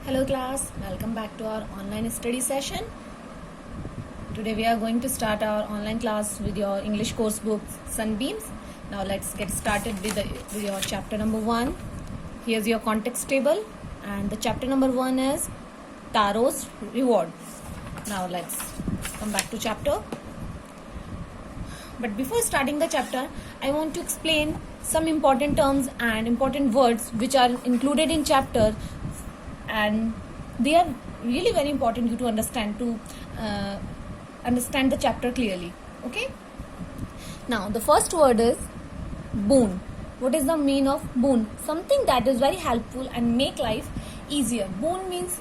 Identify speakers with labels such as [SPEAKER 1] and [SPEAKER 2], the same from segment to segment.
[SPEAKER 1] Hello class, welcome back to our online study session. Today we are going to start our online class with your English course book Sunbeams. Now let's get started with your chapter number 1. Here's your context table and the chapter number 1 is Tarot's Reward. Now let's come back to chapter. But before starting the chapter, I want to explain some important terms and important words which are included in chapter, and they are really very important you to understand understand the chapter clearly. Okay, now the first word is boon. What is the meaning of boon? Something that is very helpful and make life easier. boon means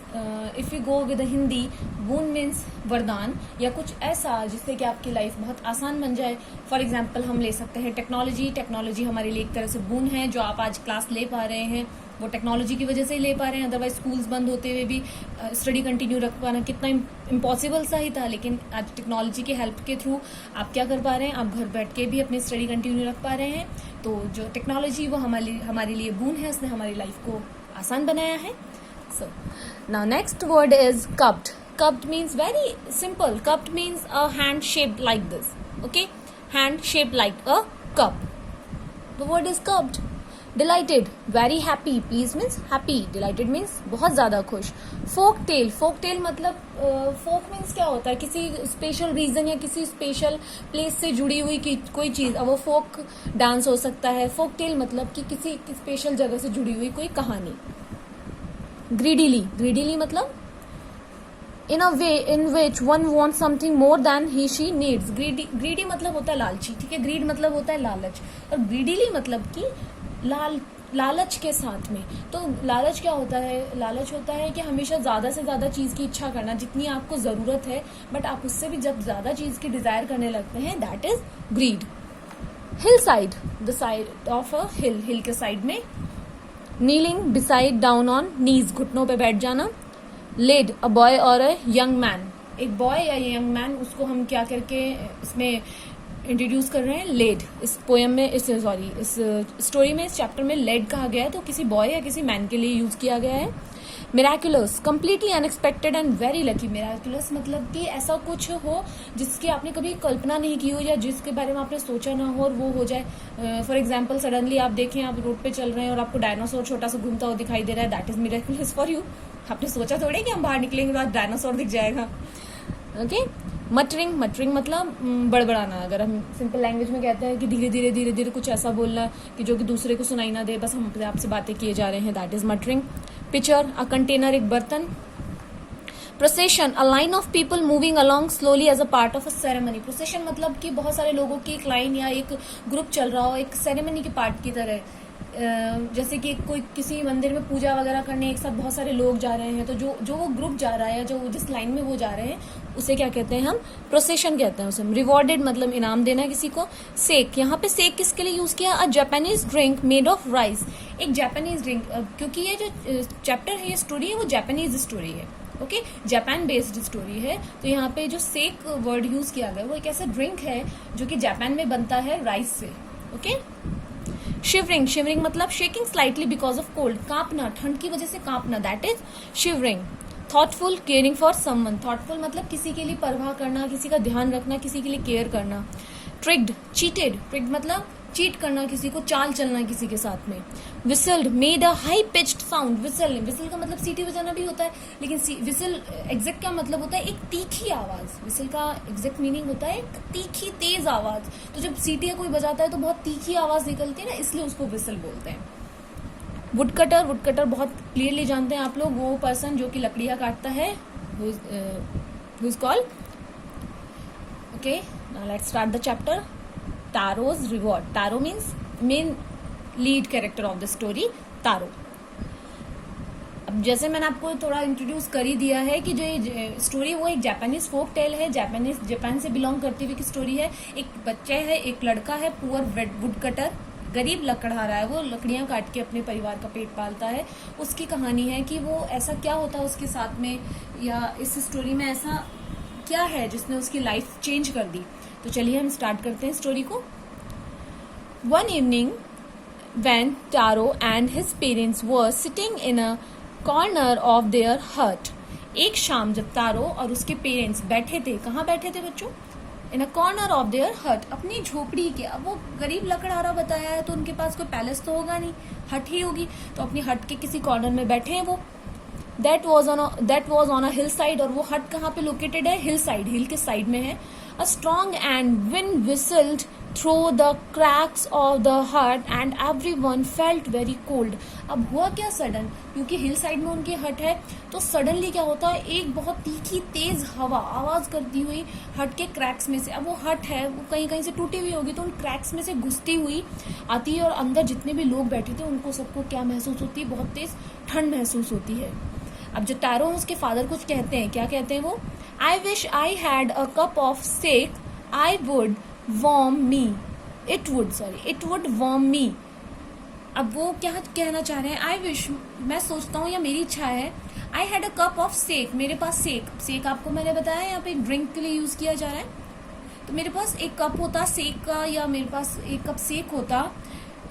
[SPEAKER 1] if you go with the Hindi, boon means वरदान या कुछ ऐसा जिससे कि आपकी life बहुत आसान बन जाए. फॉर एग्जाम्पल हम ले सकते हैं टेक्नोलॉजी हमारे लिए एक तरह से boon है. जो आप आज क्लास ले पा रहे हैं वो टेक्नोलॉजी की वजह से ही ले पा रहे हैं. अदरवाइज स्कूल्स बंद होते हुए भी स्टडी कंटिन्यू रख पाना कितना इम्पॉसिबल सा ही था, लेकिन आज टेक्नोलॉजी के हेल्प के थ्रू आप क्या कर पा रहे हैं, आप घर बैठ के भी अपनी स्टडी कंटिन्यू रख पा रहे हैं. तो जो टेक्नोलॉजी वो हमारे लिए बून है, उसने हमारी लाइफ को आसान बनाया है. So now next word is cupped. Cupped means very simple. Cupped means a hand shaped like this. Okay, hand shaped like a cup. The word is cupped. Delighted, very happy. Pleased means happy. Delighted means बहुत ज़्यादा खुश. Folk tale मतलब folk means क्या होता है, किसी special reason या किसी स्पेशल प्लेस से जुड़ी हुई कोई चीज़. अब वो फोक डांस हो सकता है. फोक टेल मतलब कि किसी स्पेशल जगह से जुड़ी हुई कोई कहानी. greedily मतलब in a way in which one wants something more than he she needs. greedy मतलब होता है लालची. ठीक है, greed मतलब होता है लालच, और greedily मतलब कि लालच के साथ में. तो लालच क्या होता है? लालच होता है कि हमेशा ज्यादा से ज्यादा चीज की इच्छा करना जितनी आपको जरूरत है, बट आप उससे भी जब ज्यादा चीज की डिजायर करने लगते हैं, that is greed. Hill side, the side of a hill के साइड में. Kneeling beside down on knees, घुटनों पे बैठ जाना. लेड, अ बॉय और अ यंग मैन. एक बॉय या यंग मैन, उसको हम क्या करके इसमें इंट्रोड्यूस कर रहे हैं? लेड. इस पोएम में इस स्टोरी में, इस चैप्टर में लेड कहा गया है, तो किसी बॉय या किसी मैन के लिए यूज किया गया है. Miraculous, completely unexpected and very lucky. Miraculous मतलब कि ऐसा कुछ हो जिसकी आपने कभी कल्पना नहीं की हो, या जिसके बारे में आपने सोचा ना हो और वो हो जाए. फॉर एग्जाम्पल सडनली आप देखें, आप रोड पे चल रहे हैं और आपको डायनासोर छोटा सा घूमता हुआ दिखाई दे रहा है, that is miraculous for you. आपने सोचा थोड़े कि हम बाहर निकलेंगे तो आज डायनासोर दिख जाएगा. ओके. मटरिंग मतलब बड़बड़ाना. अगर हम सिंपल लैंग्वेज में कहते हैं कि धीरे धीरे कुछ ऐसा बोलना कि जो कि दूसरे को सुनाई ना दे, बस हम आपसे बातें किए जा रहे हैं, that is muttering. Pitcher, a container, एक बर्तन. Procession, a line of people moving along slowly as a part of a ceremony. Procession मतलब कि बहुत सारे लोगों की एक लाइन या एक ग्रुप चल रहा हो, एक सेरेमनी के पार्ट की तरह. जैसे कि कोई किसी मंदिर में पूजा वगैरह करने एक साथ बहुत सारे लोग जा रहे हैं, तो जो वो ग्रुप जा रहा है या जो जिस लाइन में वो जा रहे हैं, उसे क्या कहते हैं? हम प्रोसेशन कहते हैं उसे. रिवॉर्डेड मतलब इनाम देना किसी को. सेक, यहाँ पे सेक किसके लिए यूज किया? A Japanese drink made of rice. एक जापानीज ड्रिंक, क्योंकि ये जो चैप्टर है, ये स्टोरी है, वो जापानीज स्टोरी है. ओके, जापान बेस्ड स्टोरी है. तो यहाँ पे जो सेक वर्ड यूज किया गया वो एक ऐसा ड्रिंक है जो कि जापान में बनता है राइस से. ओके. शिवरिंग मतलब shaking slightly because of cold, कांपना, ठंड की वजह से कांपना, that is shivering. Thoughtful, caring for someone. Thoughtful मतलब किसी के लिए परवाह करना, किसी का ध्यान रखना, किसी के लिए केयर करना. ट्रिक्ड, चीटेड मतलब चीट करना किसी को, चाल चलना किसी के साथ में. Whistled, made a high pitched sound. Whistle का मतलब सीटी बजाना भी होता है, लेकिन विसल एग्जैक्ट क्या मतलब होता है? एक तीखी आवाज. विसल का एग्जैक्ट मीनिंग होता है एक तीखी तेज आवाज. तो जब सीटी कोई बजाता है तो बहुत तीखी आवाज निकलती है ना, इसलिए उसको विसल बोलते हैं. वुडकटर बहुत क्लियरली जानते हैं आप लोग, वो पर्सन जो कि लकड़ियां काटता है, who is called. Okay, now let's start the chapter. Tarot's Reward. Tarot means main lead character of the story. Tarot. अब जैसे मैंने आपको थोड़ा इंट्रोड्यूस कर ही दिया है कि जो ये स्टोरी वो एक जापानीज फोक टेल है, जापान से बिलोंग करती हुई की स्टोरी है. एक बच्चा है, एक लड़का है, पुअर वुड कटर, गरीब लकड़हारा है. वो लकड़ियां काट के अपने परिवार का पेट पालता है. उसकी कहानी है कि वो ऐसा क्या होता है उसके साथ में, या इस स्टोरी में ऐसा क्या है जिसने उसकी लाइफ चेंज कर दी. तो चलिए हम स्टार्ट करते हैं स्टोरी को. One evening when Taro and his parents were sitting in a corner of their हट। एक शाम जब तारो और उसके पेरेंट्स बैठे थे, कहाँ बैठे थे बच्चों? इन अ कॉर्नर ऑफ देयर हट, अपनी झोपड़ी के। अब वो गरीब लकड़हारा बताया है तो उनके पास कोई पैलेस तो होगा नहीं, हट ही होगी, तो अपनी हट के किसी कॉर्नर में बैठे हैं वो। That was on a hill side, और वो हट कहाँ पे लोकेटेड है? हिल साइड, हिल के साइड में है। A strong and wind whistled through the cracks of the hut and everyone felt very cold. अब हुआ क्या सडन, क्योंकि हिल साइड में उनकी हट है, तो सडनली क्या होता है, एक बहुत तीखी तेज हवा आवाज करती हुई हट के क्रैक्स में से, अब वो हट है वो कहीं कहीं से टूटी हुई होगी, तो उन क्रैक्स में से घुसती हुई आती है, और अंदर जितने भी लोग बैठे थे उनको सबको क्या महसूस होती है? बहुत तेज ठंड महसूस होती है। अब जो तारो उसके फादर कुछ कहते हैं, क्या कहते हैं वो? I wish I had a cup of sake, I would warm me, it would warm me. अब वो क्या कहना चाह रहे हैं? आई विश, मैं सोचता हूँ या मेरी इच्छा है, I had a cup of sake, मेरे पास सेक आपको मैंने बताया यहाँ पे ड्रिंक के लिए यूज किया जा रहा है, तो मेरे पास एक कप होता सेक का, या मेरे पास एक कप सेक होता,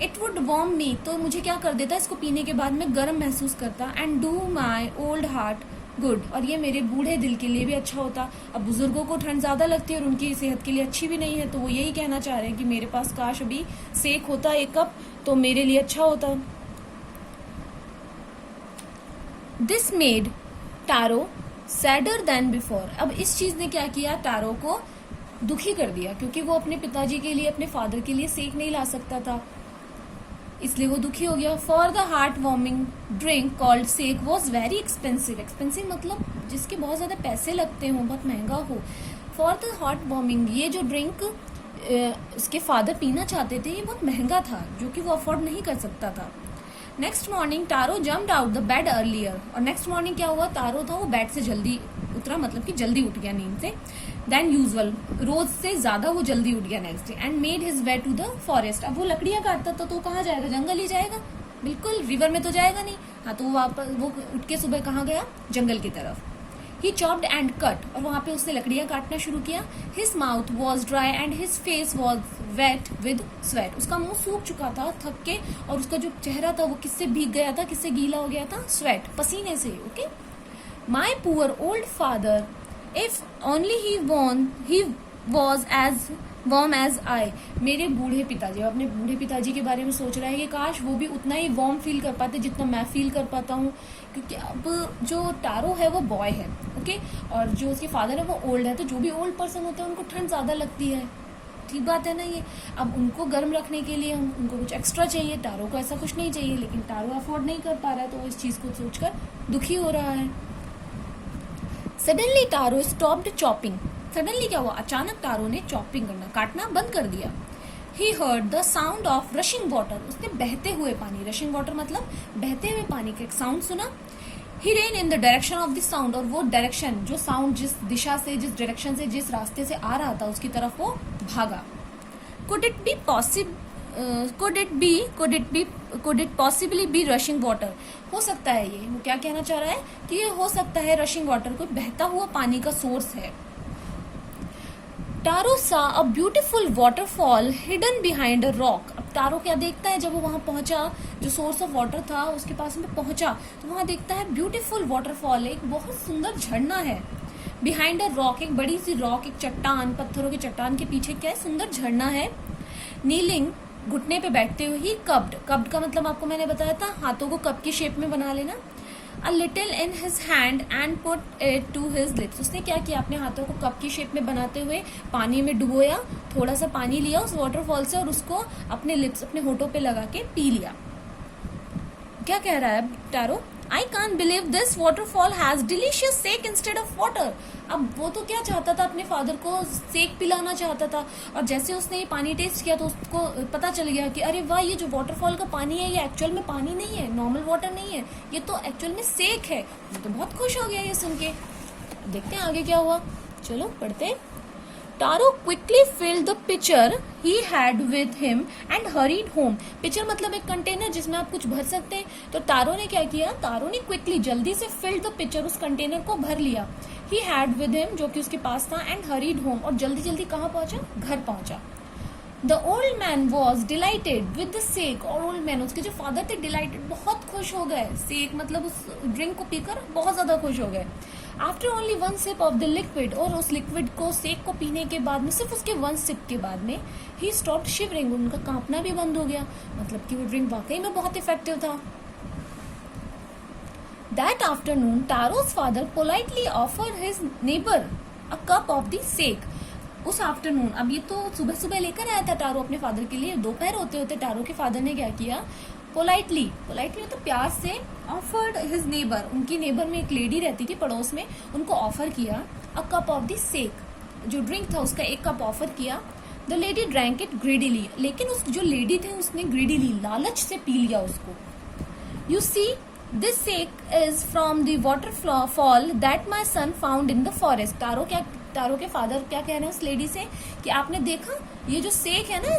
[SPEAKER 1] इट वुड वार्म मी, तो मुझे क्या कर देता, इसको पीने के बाद मैं गर्म महसूस करता, and do my old heart good, और ये मेरे बूढ़े दिल के लिए भी अच्छा होता। अब बुजुर्गों को ठंड ज्यादा लगती है और उनकी सेहत के लिए अच्छी भी नहीं है, तो वो यही कहना चाह रहे हैं कि मेरे पास काश अभी सेक होता एक कप तो मेरे लिए अच्छा होता। This made Taro sadder than before. अब इस चीज ने क्या किया, टारो को दुखी कर दिया, क्योंकि वो अपने पिताजी के लिए, अपने फादर के लिए सेक नहीं ला सकता था, इसलिए वो दुखी हो गया। For the heart warming drink called sake was very expensive, expensive मतलब जिसके बहुत ज्यादा पैसे लगते हों, बहुत महंगा हो। फॉर द हार्ट वार्मिंग, ये जो ड्रिंक उसके फादर पीना चाहते थे, ये बहुत महंगा था, जो कि वो अफोर्ड नहीं कर सकता था। Next morning Taro jumped out the bed earlier, और नेक्स्ट मॉर्निंग क्या हुआ, तारो था वो बेड से जल्दी उतरा, मतलब कि जल्दी उठ गया नींद से, देन यूजुअल, रोज से ज्यादा वो जल्दी उठ गया next day, and made his way to the forest. अब वो लकड़ियां काटता था तो कहाँ जाएगा, जंगल ही जाएगा, बिल्कुल रिवर में तो जाएगा नहीं। हाँ, तो वापस वो उठ के सुबह कहाँ गया, जंगल की तरफ। ही चॉप्ड एंड कट, और वहां पे उसने लकड़ियां काटना शुरू किया। His mouth was dry and his face was wet with sweat, उसका मुंह सूख चुका था थक के, और उसका जो चेहरा था वो किससे भीग गया था, किससे गीला हो गया था, स्वेट, पसीने से। Okay, my poor old father, if only he was as warm as I, मेरे बूढ़े पिताजी, अपने बूढ़े पिताजी के बारे में सोच रहा है कि काश वो भी उतना ही वार्म फील कर पाते जितना मैं फील कर पाता हूँ, क्योंकि अब जो टारो है वो बॉय है, ओके, और जो उसके फादर है वो ओल्ड है, तो जो भी ओल्ड पर्सन होते हैं उनको ठंड ज्यादा लगती है, ठीक बात है ना ये। अब उनको गर्म रखने के लिए उनको कुछ एक्स्ट्रा चाहिए, टारो को ऐसा कुछ नहीं चाहिए, लेकिन टारो अफोर्ड नहीं कर पा रहा है, तो वो इस चीज को सोचकर दुखी हो रहा है। Suddenly Taro stopped chopping, suddenly क्या हुआ, अचानक टारो ने चॉपिंग करना, काटना बंद कर दिया। He heard the sound of rushing water, उसने बहते हुए पानी, रशिंग वाटर मतलब बहते हुए पानी का एक साउंड सुना। He ran in the direction of the sound, और वो डायरेक्शन, जो साउंड जिस दिशा से, जिस डायरेक्शन से, जिस रास्ते से आ रहा था उसकी तरफ वो भागा। Could it possibly be rushing water, हो सकता है ये, वो क्या कहना चाह रहा है कि ये हो सकता है रशिंग वाटर, कोई बहता हुआ पानी का सोर्स है। टारो सा a beautiful waterfall hidden behind a rock, अब टारो क्या देखता है, जब वो वहां पहुंचा, जो सोर्स ऑफ वाटर था उसके पास में पहुंचा, तो वहां देखता है ब्यूटीफुल वाटरफॉल, एक बहुत सुंदर झरना है। बिहाइंड अ रॉक, एक बड़ी सी रॉक, एक चट्टान, पत्थरों की चट्टान के पीछे क्या है, सुंदर झरना है। नीलिंग, घुटने पे बैठते हुए, ही कब्ड का मतलब आपको मैंने बताया था, हाथों को कप की शेप में बना लेना। A little in his hand and put it to his lips, उसने क्या किया, अपने हाथों को कप की शेप में बनाते हुए पानी में डुबोया, थोड़ा सा पानी लिया उस वाटरफॉल से और उसको अपने लिप्स, अपने होठों पे लगा के पी लिया। क्या कह रहा है Taro, I can't believe this waterfall has delicious sake instead of water. अब वो तो क्या चाहता था, अपने फादर को सेक पिलाना चाहता था, और जैसे उसने ये पानी टेस्ट किया तो उसको पता चल गया कि अरे वाह, ये जो वाटरफॉल का पानी है ये एक्चुअल में पानी नहीं है, नॉर्मल वाटर नहीं है, ये तो एक्चुअल में सेक है। वो तो बहुत खुश हो गया ये सुन के। देखते हैं आगे क्या हुआ, चलो पढ़ते हैं। Taro quickly filled the pitcher he had with him and hurried home, pitcher मतलब एक कंटेनर जिसमें आप कुछ भर सकते हैं, तो टारो ने क्या किया, टारो ने क्विकली, जल्दी से फिल्ड द पिचर, उस कंटेनर को भर लिया। ही हैड विद हिम, जो कि उसके पास था, एंड हरीड होम, और जल्दी जल्दी कहाँ पहुंचा, घर पहुंचा। The old man was dilated with the sake, और ओल्ड मैन उसके जो फादर थे डिलाइटेड बहुत खुश हो गए, सेक मतलब उस ड्रिंक को पीकर बहुत ज्यादा खुश हो गए। After only one sip of the liquid, और उस लिक्विड को सेक को पीने के बाद में सिर्फ उसके वन सिप के बाद में ही स्टॉप्ड शिवरिंग, उनका कांपना भी बंद हो गया, मतलब कि वो ड्रिंक वाकई में बहुत इफेक्टिव था। That afternoon Taro's father politely offered his neighbour a cup of the sake. उस आफ्टरनून, अब ये तो सुबह सुबह लेकर आया था टारो अपने फादर के लिए, दोपहर होते होते टारो के फादर ने क्या किया, पोलाइटली मतलब प्यार से, ऑफर्ड हिज नेबर, उनकी नेबर में एक लेडी रहती थी पड़ोस में, उनको ऑफर किया अ कप ऑफ द सेक, जो ड्रिंक था उसका एक कप ऑफर किया। The lady drank it greedily, लेकिन उस जो लेडी थे उसने ग्रीडीली लालच से पी लिया उसको। You see this sake is from the waterfall that my son found in the forest. Taro के फादर क्या कह रहे हैं उस लेडी से कि आपने देखा ये जो सेक है ना,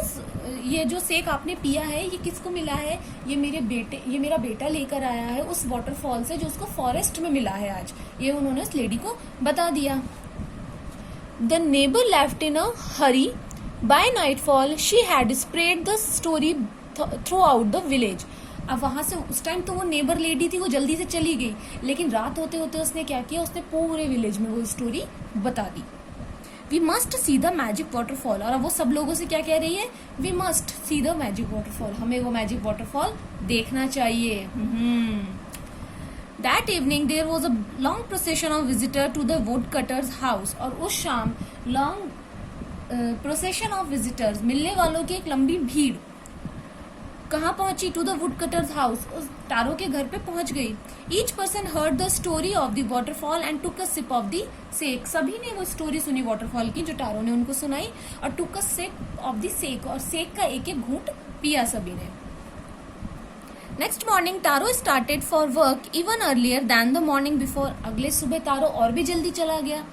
[SPEAKER 1] ये जो सेक आपने पिया है ये किसको मिला है, ये मेरा बेटा लेकर आया है उस वाटरफॉल से जो उसको फॉरेस्ट में मिला है आज, ये उन्होंने उस लेडी को बता दिया। The neighbour left in a hurry, by nightfall she had spread the story throughout the village. अब वहां से उस टाइम तो वो नेबर लेडी थी, वो जल्दी से चली गई, लेकिन रात होते होते उसने क्या किया, उसने पूरे विलेज में वो स्टोरी बता दी। We must see the magic waterfall, और अब वो सब लोगों से क्या कह रही है, we must see the magic waterfall, हमें वो मैजिक वाटरफॉल देखना चाहिए। That evening there was a long procession of visitor to the wood cutter's house, और उस शाम लॉन्ग प्रोसेशन ऑफ विजिटर्स, मिलने वालों की एक लंबी भीड़ कहाँ पहुंची, to the wood cutter's house, उस टारो के घर पे पहुंच गई। Each person heard the story of the waterfall and took a sip of the sake, सभी ने वो स्टोरी सुनी वाटरफॉल की जो टारो ने उनको सुनाई, और took a sip of the sake, और सेक का एक एक घूंट पिया सभी ने। Next morning Taro started for work even earlier than the morning before, अगले सुबह टारो और भी जल्दी चला गया।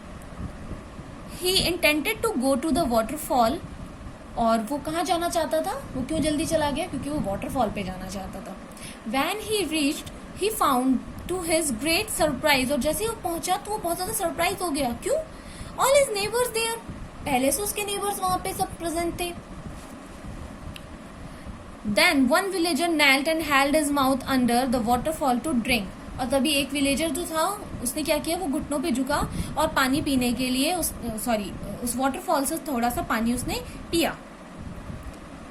[SPEAKER 1] He intended to go to the waterfall, और वो कहाँ जाना चाहता था, वो क्यों जल्दी चला गया, क्योंकि वो वाटरफॉल पे जाना चाहता था। When he reached, he found to his great surprise, और जैसे ही वो पहुंचा तो वो बहुत ज्यादा सरप्राइज हो गया, क्यों, all his neighbors there, पहले से उसके नेबर्स वहां पे सब प्रेजेंट थे। Then one villager knelt and held his mouth under the waterfall to drink, और तभी एक विलेजर जो था उसने क्या किया, वो घुटनों पे झुका और पानी पीने के लिए उस वाटरफॉल से थोड़ा सा पानी उसने पिया।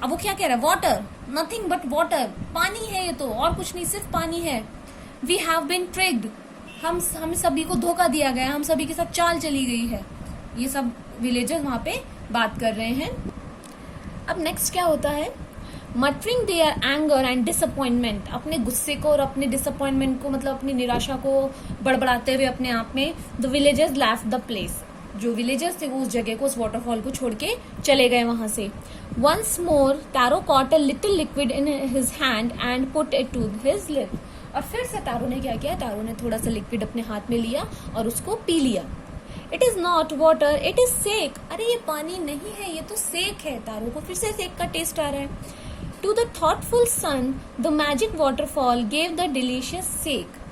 [SPEAKER 1] अब वो क्या कह रहा है, वाटर, नथिंग बट वाटर, पानी है ये तो, और कुछ नहीं, सिर्फ पानी है। वी हैव बीन ट्रिक्ड, हम सभी को धोखा दिया गया, हम सभी के साथ चाल चली गई है। ये सब विलेजर्स वहां पे बात कर रहे हैं। अब नेक्स्ट क्या होता है, muttering their anger and disappointment, अपने गुस्से को और अपने डिसअपॉइंटमेंट को, मतलब अपनी निराशा को बड़बड़ाते हुए अपने आप में, the villagers left the place, जो विलेजर्स थे वो उस जगह को, उस वाटरफॉल को छोड़ के चले गए वहां से। Once more Taro caught a little liquid in his hand and put it to his lip, और फिर से टारो ने क्या किया, टारो ने थोड़ा सा लिक्विड अपने हाथ में लिया और उसको पी लिया। It is not water, it is sake, अरे ये पानी नहीं है, ये तो सेक है। टारो को फिर से सेक का टेस्ट आ रहा है। To the thoughtful son the magic waterfall gave the delicious sake.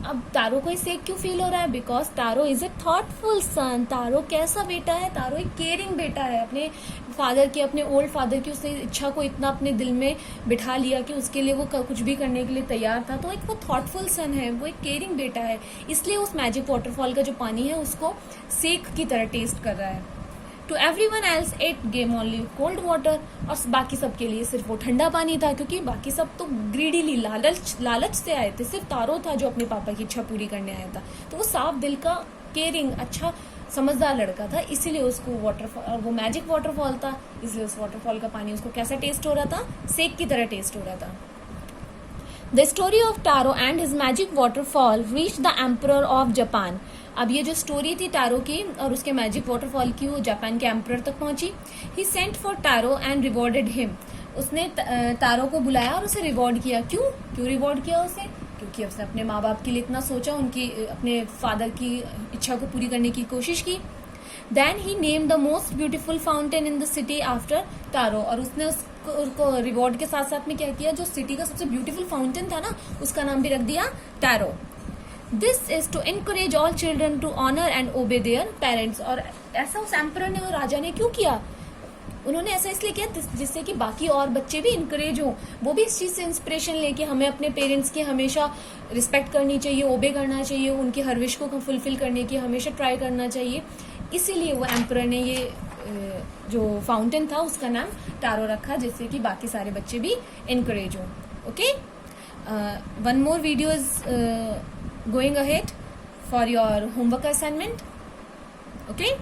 [SPEAKER 1] अब तारो को सेक क्यों फील हो रहा है, because Taro is a thoughtful son. Taro कैसा बेटा है, तारो एक केयरिंग बेटा है, अपने फादर की, अपने ओल्ड फादर की उसने इच्छा को इतना अपने दिल में बिठा लिया कि उसके लिए वो कुछ भी करने के लिए तैयार था। तो एक वो थॉटफुल सन है, वो एक केयरिंग बेटा है, इसलिए उस मैजिक वाटरफॉल का जो पानी है उसको सेक की तरह टेस्ट कर रहा है। To everyone else it came only cold water, और बाकी सबके लिए सिर्फ वो ठंडा पानी था, क्योंकि बाकी सब तो ग्रीडीली लालच से आए थे, सिर्फ तारो था जो अपने पापा की इच्छा पूरी करने आया था। तो वो साफ दिल का, केयरिंग, अच्छा समझदार लड़का था, इसीलिए उसको वाटरफॉल, वो मैजिक वाटरफॉल था, इसलिए उस वाटरफॉल का पानी उसको कैसा टेस्ट हो रहा था, सेक की तरह टेस्ट हो रहा था। The story of Taro and his magic waterfall reach the emperor of Japan. अब ये जो स्टोरी थी टारो की और उसके मैजिक वाटरफॉल की, वो जापान के एम्परर तक पहुंची। He sent for Taro and rewarded him, उसने टारो को बुलाया और उसे रिवॉर्ड किया। क्यों रिवॉर्ड किया उसे, क्योंकि उसने अपने माँ बाप के लिए इतना सोचा, उनकी अपने फादर की इच्छा को पूरी करने की कोशिश की। Then he name the most beautiful fountain in the city after Taro, और उसने उसको रिवॉर्ड के साथ साथ में क्या किया, जो सिटी का सबसे ब्यूटीफुल फाउंटेन था ना, उसका नाम भी रख दिया Taro. This is to encourage all children to honour and obey their parents, और ऐसा उस एम्परर ने और राजा ने क्यों किया, उन्होंने ऐसा इसलिए किया जिससे कि बाकी और बच्चे भी इनकरेज हो, वो भी इस चीज से इंस्पिरेशन लेके हमें अपने पेरेंट्स की हमेशा रिस्पेक्ट करनी चाहिए, ओबे करना चाहिए, उनकी हर विश को फुलफिल करने की हमेशा ट्राई करना चाहिए। इसीलिए वो एम्परर ने ये जो फाउंटेन था उसका नाम टारो रखा, जिससे कि बाकी सारे बच्चे भी इनकरेज हो। Okay, one more video is going ahead for your homework assignment. Okay.